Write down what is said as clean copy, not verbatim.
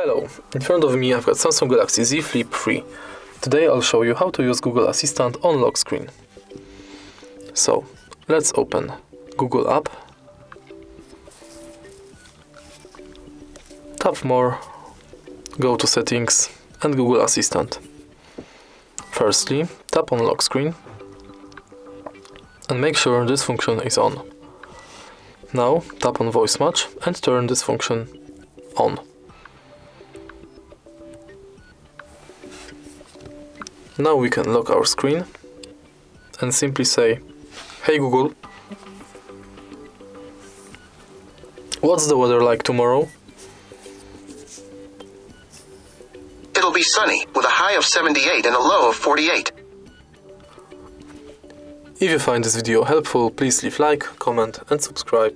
Hello, in front of me I've got Samsung Galaxy Z Flip 3. Today I'll show you how to use Google Assistant on lock screen. So, let's open Google app, tap More, go to Settings and Google Assistant. Firstly, tap on lock screen and make sure this function is on. Now tap on Voice Match and turn this function on. Now we can lock our screen and simply say, "Hey Google, what's the weather like tomorrow?" It'll be sunny, with a high of 78 and a low of 48. If you find this video helpful, please leave like, comment and subscribe.